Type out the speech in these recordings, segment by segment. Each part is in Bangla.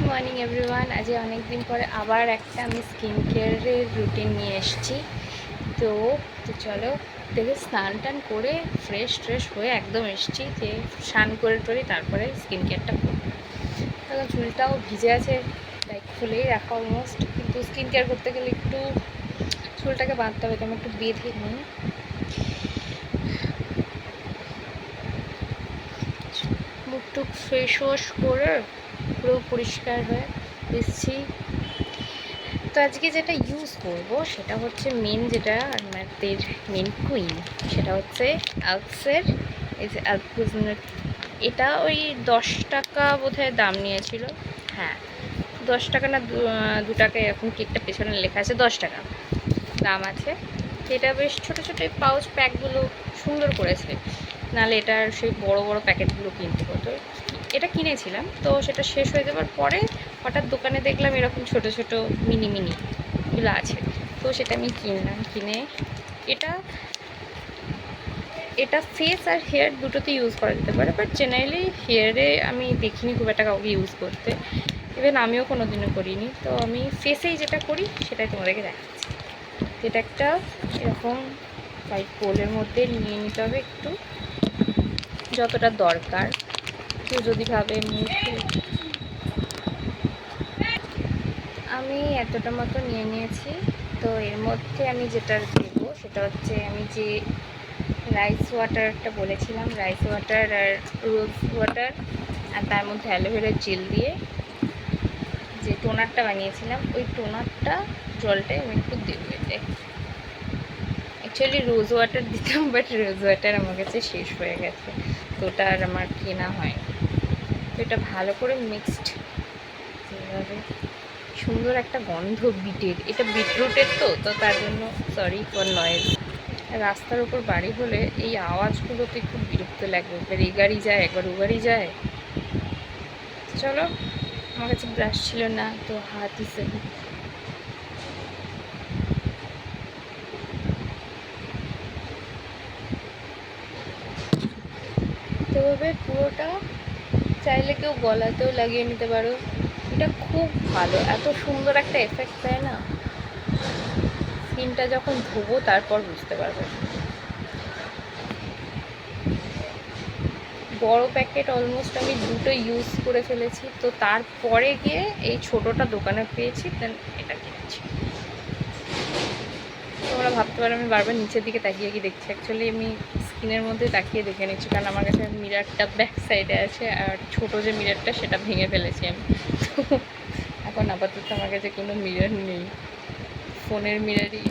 Morning everyone. আজ অনেক দিন পরে আবার একটা আমি স্কিন কেয়ারের রুটিন নিয়ে এসেছি। তো চলো দেখে স্নান টান করে ফ্রেশ হয়ে একদম এসেছি যে স্নান করে তারপরে স্কিন কেয়ারটা করবো। তখন চুলটাও ভিজে আছে, তাই খুলেই রাখা অলমোস্ট, কিন্তু স্কিন কেয়ার করতে গেলে একটু চুলটাকে বাঁধতে হবে, তো আমি একটু বেঁধে নিই। মুখটুক ফ্রেশ ওয়াশ করে পুরো পরিষ্কার হয়ে এসেছি। তো আজকে যেটা ইউজ করব সেটা হচ্ছে যেটা আমাদের মেন কুইন, সেটা হচ্ছে আলসের এই যে আলকুজনের। এটা ওই 10 টাকা বোধহয় দাম নিয়েছিল। হ্যাঁ, 10 টাকা না 2 টাকা এরকম, কেকটা পেছনে লেখা আছে 10 টাকা দাম আছে। এটা বেশ ছোটো ছোটো পাউচ প্যাকগুলো সুন্দর করেছে, নাহলে এটার সেই বড় বড় প্যাকেটগুলো কিনতে হতো। এটা কিনেছিলাম, তো সেটা শেষ হয়ে যাওয়ার পরে হঠাৎ দোকানে দেখলাম এরকম ছোট ছোট মিনিগুলো আছে, তো সেটা আমি কিনলাম। কিনে এটা ফেস আর হেয়ার দুটোতে ইউজ করা যেতে পারে, বাট জেনারেলি হেয়ারে আমি দেখিনি খুব একটা কাউকে ইউজ করতে, ইভেন আমিও কোনো দিনও করিনি। তো আমি ফেসেই যেটা করি সেটাই তোমাদেরকে দেখাচ্ছি। এটা একটা এরকম হোয়াইট বোলের মধ্যে নিয়ে নিতে হবে একটু, যতটা দরকার। কেউ যদি ভাবে আমি এতটা মতো নিয়ে নিয়েছি। তো এর মধ্যে আমি যেটা দেবো সেটা হচ্ছে আমি যে রাইস ওয়াটারটা বলেছিলাম, রাইস ওয়াটার আর রোজ ওয়াটার, আর তার মধ্যে অ্যালোভেরার জেল দিয়ে যে টোনারটা বানিয়েছিলাম, ওই টোনারটা জলটায় আমি একটু দেবো। এতে অ্যাকচুয়ালি রোজ ওয়াটার দিতাম, বাট রোজ ওয়াটার আমার কাছে শেষ হয়ে গেছে, তো ওটা আর আমার কেনা হয়। তো এটা ভালো করে মিক্সড, যেভাবে সুন্দর একটা গন্ধ বিটের, এটা বিটরুটের, তো তার জন্য সরি ফর নয়েজ। রাস্তার ওপর বাড়ি হলে এই আওয়াজগুলোতে খুব বিরক্ত লাগবে, একবার এই গাড়ি যায় একবার ও গাড়ি যায়। চলো, আমার কাছে ব্রাশ ছিল না, তো হাত হিসেবে তো এভাবে পুরোটা, চাইলে কেউ গলাতেও লাগিয়ে নিতে পারো। এটা খুব ভালো, এত সুন্দর একটা এফেক্ট দেয় না, স্কিনটা যখন ধোবো তারপর বুঝতে পারবে। বড় প্যাকেট অলমোস্ট আমি দুটো ইউজ করে ফেলেছি, তো তারপরে গিয়ে এই ছোটোটা দোকানে পেয়েছি, দেন এটা কিনেছি। তোমরা ভাবতে পারো আমি বারবার নিচের দিকে তাকিয়ে কি দেখছি, অ্যাকচুয়ালি আমি স্কিনের মধ্যে তাকিয়ে দেখে নিচ্ছি, কারণ আমার কাছে মিরারটা ব্যাক সাইডে আছে, আর ছোটো যে মিরারটা সেটা ভেঙে ফেলেছি আমি। তো এখন আপাতত আমার কাছে কোনো মিরার নেই, ফোনের মিরারই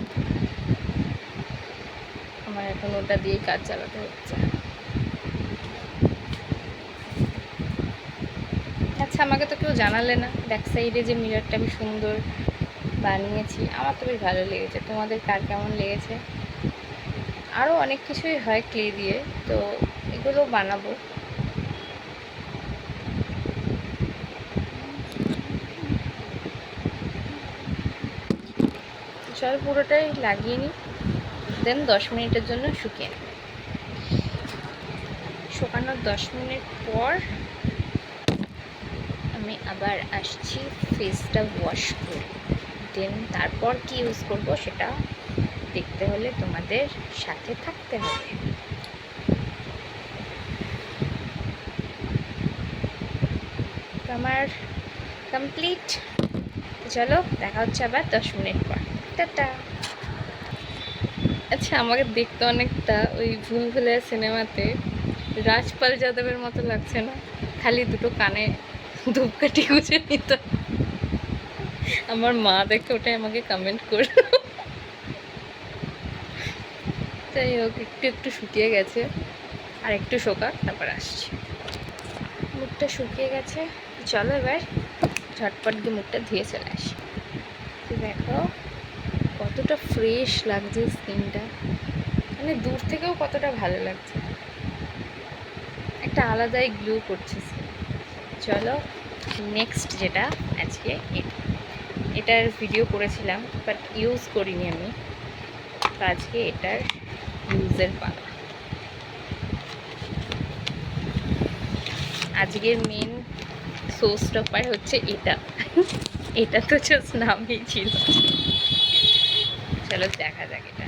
আমার এখন, ওটা দিয়েই কাজ চালাতে হচ্ছে। আচ্ছা, আমাকে তো কেউ জানালে না ব্যাক সাইডে যে মিরারটা আমি সুন্দর বানিয়েছি, আমার তো বেশ ভালো লেগেছে, তোমাদের কার কেমন লেগেছে? আরও অনেক কিছুই হয় ক্লে দিয়ে, তো এগুলো বানাবো। চল পুরোটাই লাগিয়ে নিই, দেন 10 মিনিটের জন্য শুকিয়ে নেব। শুকানোর 10 মিনিট পর আমি আবার আসছি ফেসটা ওয়াশ করে, দেন তারপর কি ইউজ করব সেটা দেখতে হলে তোমাদের সাথে থাকতে হবে। আমার কমপ্লিট। চলো দেখা হচ্ছে আবার 10 মিনিট পর। টাটা। আচ্ছা, আমাকে দেখতে অনেকটা ওই ভুলভুলাইয়া সিনেমাতে রাজপাল যাদবের মতো লাগছে না? খালি দুটো কানে ধূপকাঠি গুঁজে নিত। আমার মা দেখে ওটাই আমাকে কমেন্ট করে। যাই হোক, একটু একটু শুকিয়ে গেছে, আর একটু শোকাক তারপর আসছি। মুখটা শুকিয়ে গেছে, চলো এবার ঝটপট দিয়ে মুখটা ধুয়ে চলে আসি। দেখো কতটা ফ্রেশ লাগছে স্কিনটা, মানে দূর থেকেও কতটা ভালো লাগছে, একটা আলাদাই গ্লো করছে স্কিন। চলো নেক্সট যেটা আজকে, এটার ভিডিও করেছিলাম বাট ইউজ করিনি আমি, তো আজকে এটার ইউজের পালা। আজকের মেন শো স্টপার হচ্ছে এটা। এটা তো জাস্ট নামই ছিল। চলো দেখা যাক এটা।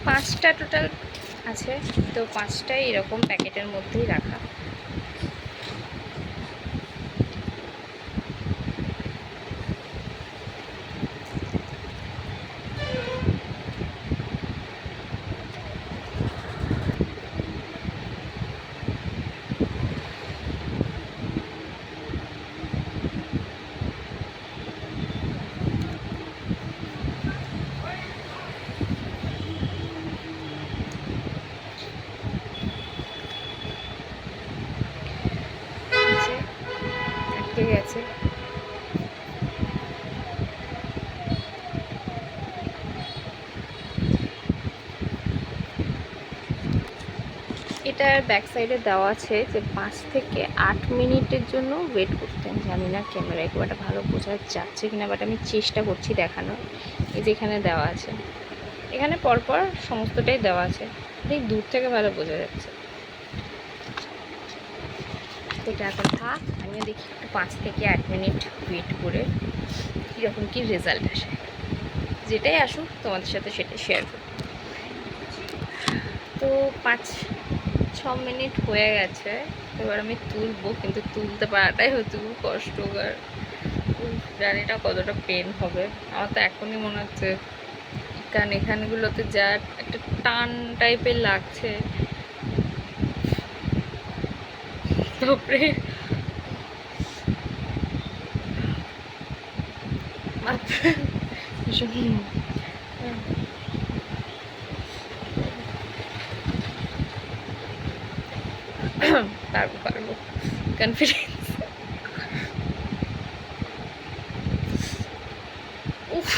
পাঁচটা টোটাল আছে, তো পাঁচটাই এরকম প্যাকেটের মধ্যেই রাখা। আটকে গেছে। এটার ব্যাক সাইডে দেওয়া আছে যে 5 থেকে 8 মিনিটের জন্য ওয়েট করতে। আমি জানি না ক্যামেরায় খুব একটা ভালো বোঝা যাচ্ছে কিনা, বাট আমি চেষ্টা করছি দেখানোর। এই যে এখানে দেওয়া আছে, এখানে পরপর সমস্তটাই দেওয়া আছে, এই দূর থেকে ভালো বোঝা যাচ্ছে। এটা এখন থাক, আমিও দেখি একটু 5 থেকে 8 মিনিট ওয়েট করে কীরকম কী রেজাল্ট আসে। যেটাই আসুক তোমাদের সাথে সেটাই শেয়ার করব। তো 5-6 মিনিট হয়ে গেছে, এবার আমি তুলবো, কিন্তু তুলতে পারাটাই হচ্ছে খুব কষ্টকর। জানি না কতটা পেন হবে। আমার তো এখনই মনে হচ্ছে কারণ এখানগুলোতে যা একটা টান টাইপের লাগছে, তারপরে পারবো পারবো, কনফিডেন্স। উফ,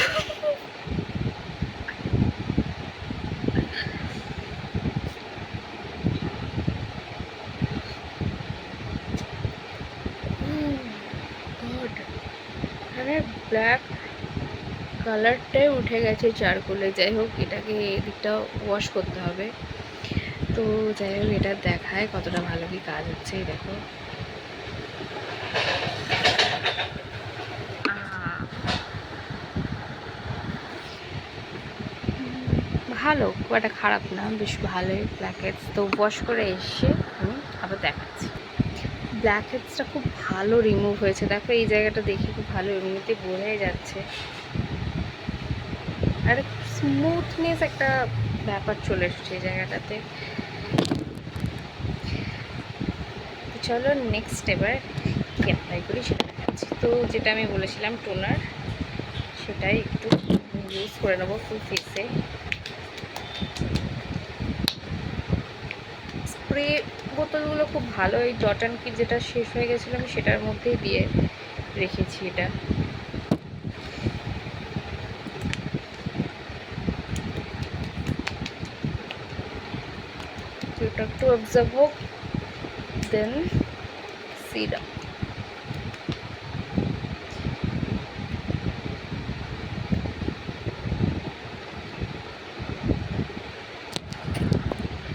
মানে ব্ল্যাক কালারটাই উঠে গেছে চারকোলে। যাই হোক, এটাকে এদিকটা ওয়াশ করতে হবে। তো যাই হোক, এটা দেখায় কতটা ভালো কি কাজ হচ্ছে। দেখো, ভালো, খুব একটা খারাপ না, বেশ ভালোই ব্ল্যাকহেডস। তো ওয়াশ করে এসে আমি আবার দেখাচ্ছি। ব্ল্যাকহেডসটা খুব ভালো রিমুভ হয়েছে। দেখো এই জায়গাটা দেখে খুব ভালো এমনিতে বোঝাই যাচ্ছে, আর স্মুথনেস একটা ব্যাপার চলে এসছে এই জায়গাটাতে। চলো নেক্সট এবার কি অ্যাপ্লাই করি সেটা দেখাচ্ছি। তো যেটা আমি বলেছিলাম টোনার, সেটাই একটু ইউজ করে নেবো ফুল ফেসে। স্প্রে বোতলগুলো খুব ভালো, এই জটান কি যেটা শেষ হয়ে গেছিলো আমি সেটার মধ্যেই দিয়ে রেখেছি এটা। এটা একটু অবজার্ভ হোক, দেন সিরাম।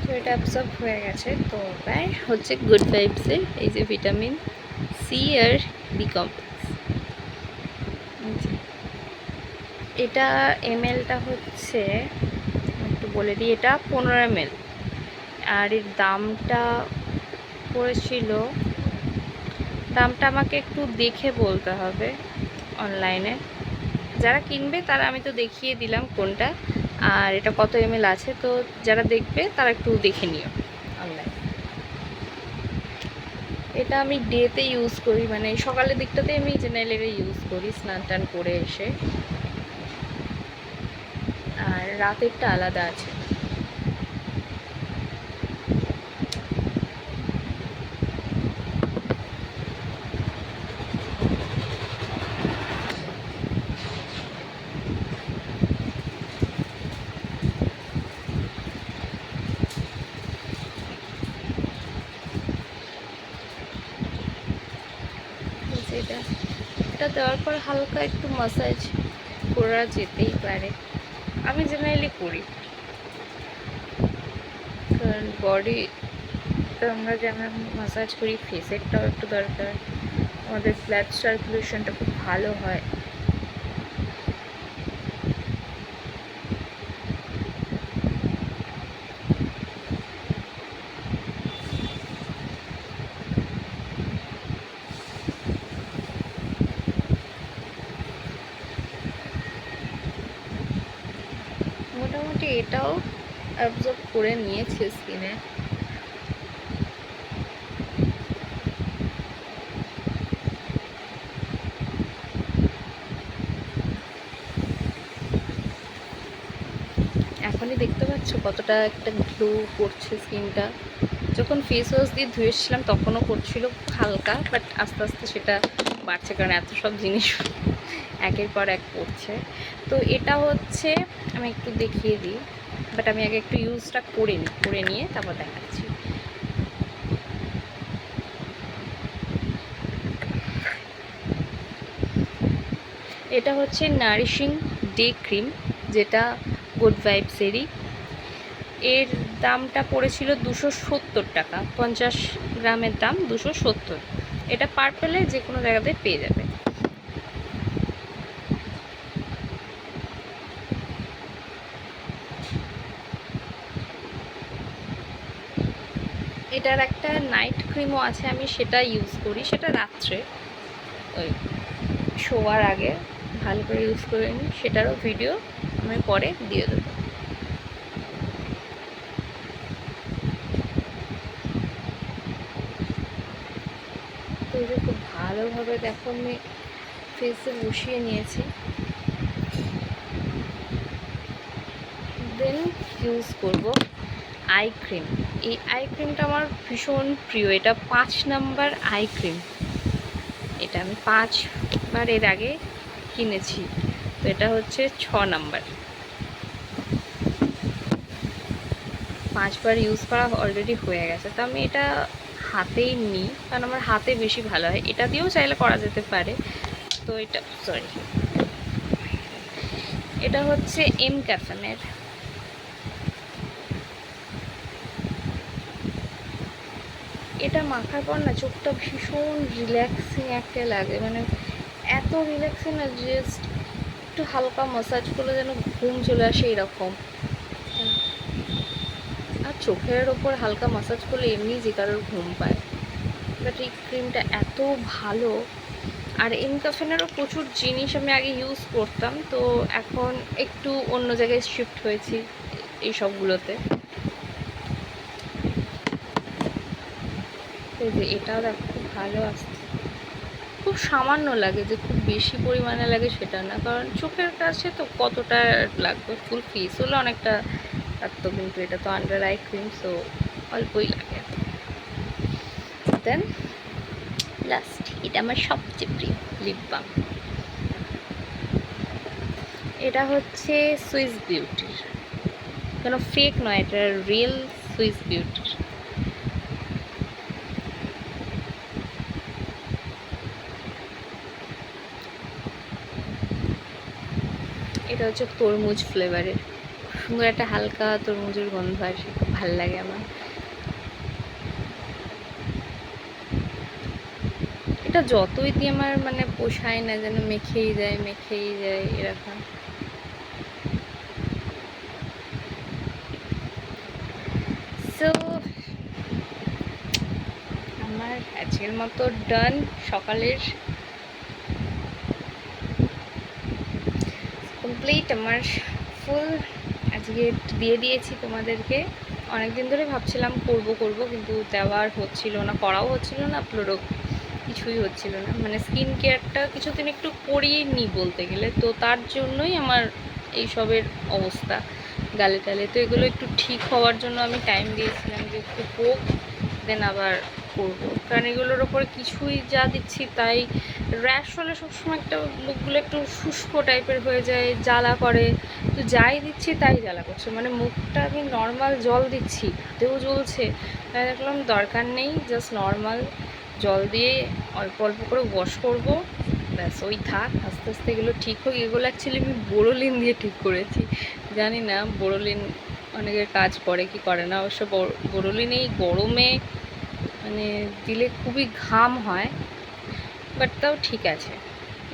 তো এটা অ্যাবসর্ব হয়ে গেছে। তো এবার হচ্ছে গুড ভাইবসের এই যে ভিটামিন সি আর বি কমপ্লেক্স। এটা এমএলটা হচ্ছে একটু বলে দিই, এটা 15 ml, আর এর দামটা পড়েছিল, দামটা আমাকে একটু দেখে বলতে হবে অনলাইনে। যারা কিনবে তারা, আমি তো দেখিয়ে দিলাম কোনটা আর এটা কত ml আছে, তো যারা দেখবে তারা একটু দেখে নিও অনলাইন। এটা আমি ডেতে ইউজ করি, মানে সকালের দিকটাতে আমি জেনারেলি ইউজ করি স্নান টান করে এসে, আর রাতেরটা আলাদা আছে। এটা দেওয়ার পর হালকা একটু ম্যাসাজ করা যেতেই পারে, আমি জেনারেলি করি, কারণ বডি আমরা যেমন ম্যাসাজ করি ফেসেরটাও একটু দরকার, আমাদের ব্লাড সার্কুলেশনটা খুব ভালো হয়। মোটামুটি এটাও অ্যাবজর্ব করে নিয়েছে স্কিনে। এখনই দেখতে পাচ্ছ কতটা একটা গ্লো করছে স্কিনটা। যখন ফেস ওয়াশ দিয়ে ধুয়েছিলাম তখনও করছিল হালকা, বাট আস্তে আস্তে সেটা বাড়ছে, কারণ এত সব জিনিস একের পর এক করছে। তো এটা হচ্ছে, আমি একটু দেখিয়ে দিই, বাট আমি আগে একটু ইউজটা করে নিয়ে তারপর দেখাচ্ছি। এটা হচ্ছে নারিশিং ডে ক্রিম, যেটা গুড ভাইবসেরই। এর দামটা পড়েছিল 270 টাকা, 50 গ্রামের দাম 270। এটা পার্পেলে যে কোনো জায়গাতে পেয়ে যাবে। এটার একটা নাইট ক্রিমও আছে, আমি সেটা ইউজ করি, সেটা রাত্রে ওই শোয়ার আগে ভালো করে ইউজ করে নিই, সেটারও ভিডিও আমি পরে দিয়ে দেবো। তো এই যে খুব ভালোভাবে দেখো আমি ফেসে বসিয়ে নিয়েছি, দেন ইউজ করব আই ক্রিম। এই আই ক্রিমটা আমার ভীষণ প্রিয়, এটা 5 নাম্বার আই ক্রিম। এটা আমি 5বার এর আগে কিনেছি, তো এটা হচ্ছে 6 নাম্বার। 5বার ইউজ করা অলরেডি হয়ে গেছে, তো আমি এটা হাতেই নিই, কারণ আমার হাতে বেশি ভালো হয়। এটা দিয়েও চাইলে করা যেতে পারে। তো এটা এটা হচ্ছে এম ক্যাফেনের। এটা মাখার পর না চোখটা ভীষণ রিল্যাক্সিং একটা লাগে, মানে এত রিল্যাক্সিং না, জাস্ট একটু হালকা ম্যাসাজ করলে যেন ঘুম চলে আসে এরকম। আর চোখের ওপর হালকা ম্যাসাজ করলে এমনি যে কারোর ঘুম পায়, বাট এই ক্রিমটা এত ভালো। আর এম ক্যাফেনেরও প্রচুর জিনিস আমি আগে ইউজ করতাম, তো এখন একটু অন্য জায়গায় শিফট হয়েছি এই সবগুলোতে। এই যে এটাও দেখো খুব ভালো আসছে, খুব সামান্য লাগে, যে খুব বেশি পরিমাণে লাগে সেটা না, কারণ চোখের কাছে তো কতটা লাগবে, ফুল ফেস হলে অনেকটা লাগতো, কিন্তু এটা তো আন্ডার আই ক্রিম, সো অল্পই লাগে। দেন লাস্ট, এটা আমার সবচেয়ে প্রিয় লিপ বাম। এটা হচ্ছে সুইস বিউটির, কেন ফেক নয়, এটা রিয়েল সুইস বিউটির। এটা হচ্ছে তরমুজ ফ্লেভারের, সুন্দর একটা হালকা তরমুজের গন্ধ আসে, খুব ভালো লাগে আমার। এটা যতই দিয়ে আমার মানে পোষায় না, যেন মেখেই যায় এরকম। সো আমার আজকের মতো ডান, সকালের কমপ্লিট, আমার ফুল আজকে দিয়ে দিয়েছি তোমাদেরকে। অনেকদিন ধরে ভাবছিলাম করব কিন্তু দেওয়ার হচ্ছিল না, করাও হচ্ছিল না, আপলোডও কিছুই হচ্ছিল না, মানে স্কিন কেয়ারটা কিছুদিন একটু করিয়ে নিই বলতে গেলে, তো তার জন্যই আমার এইসবের অবস্থা গালে টালে। তো এগুলো একটু ঠিক হওয়ার জন্য আমি টাইম দিয়েছিলাম যে একটু হোক, দেন আবার করবো, কারণ এগুলোর ওপরে কিছুই যা দিচ্ছি তাই র্যাশ হলে সবসময় একটা মুখগুলো একটু শুষ্ক টাইপের হয়ে যায়, জ্বালা করে। তো যাই দিচ্ছি তাই জ্বালা করছে, মানে মুখটা আমি নর্মাল জল দিচ্ছি তাতেও জ্বলছে। তাই দেখলাম দরকার নেই, জাস্ট নর্মাল জল দিয়ে অল্প অল্প করে ওয়াশ করবো, ব্যাস ওই থাক, আস্তে আস্তে এগুলো ঠিক হোক। এগুলো অ্যাকচুয়ালি আমি বোরোলিন দিয়ে ঠিক করেছি, জানি না বোরোলিন অনেকের কাজ করে কি করে না। অবশ্য বোরোলিন এই গরমে মানে দিলে খুবই ঘাম হয়, বাট তাও ঠিক আছে।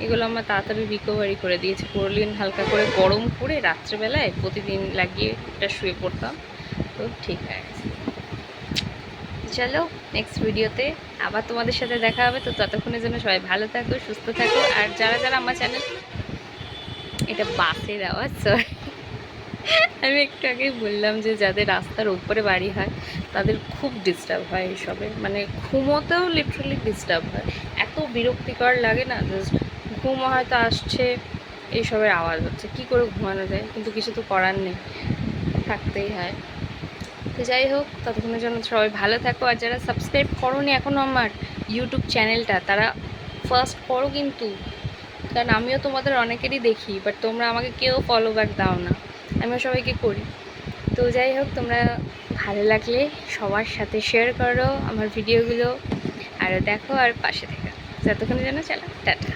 এগুলো আমার তাড়াতাড়ি রিকভারি করে দিয়েছে। বোরোলিন হালকা করে গরম করে রাত্রেবেলায় প্রতিদিন লাগিয়ে এটা শুয়ে পড়তাম, তো ঠিক হয়ে গেছে। চলো নেক্সট ভিডিওতে আবার তোমাদের সাথে দেখা হবে। তো ততক্ষণের জন্য সবাই ভালো থাকো, সুস্থ থাকো। আর যারা যারা আমার চ্যানেল, এটা বাসের আওয়াজ, সরি, আমি একটু আগেই বললাম যে যাদের রাস্তার উপরে বাড়ি হয় তাদের খুব ডিস্টার্ব হয় এইসবে, মানে ঘুমোতেও লিটারালি ডিস্টার্ব হয়, এত বিরক্তিকর লাগে না। জাস্ট ঘুম হয়তো আসছে, এইসবের আওয়াজ হচ্ছে, কী করে ঘুমানো যায়, কিন্তু কিছু তো করার নেই, থাকতেই হয়। তো যাই হোক, ততক্ষণের জন্য সবাই ভালো থাকো। আর যারা সাবস্ক্রাইব করোনি এখনও আমার ইউটিউব চ্যানেলটা, তারা ফার্স্ট করো কিন্তু, কারণ আমিও তোমাদের অনেকেরই দেখি, বাট তোমরা আমাকে কেউ ফলো ব্যাক দাও না, আমিও সবাইকে করি। তো যাই হোক, তোমরা ভালো লাগলে সবার সাথে শেয়ার করো আমার ভিডিওগুলো, আর দেখো আর পাশে থেকো। যতক্ষণের জন্য চলো টাটা।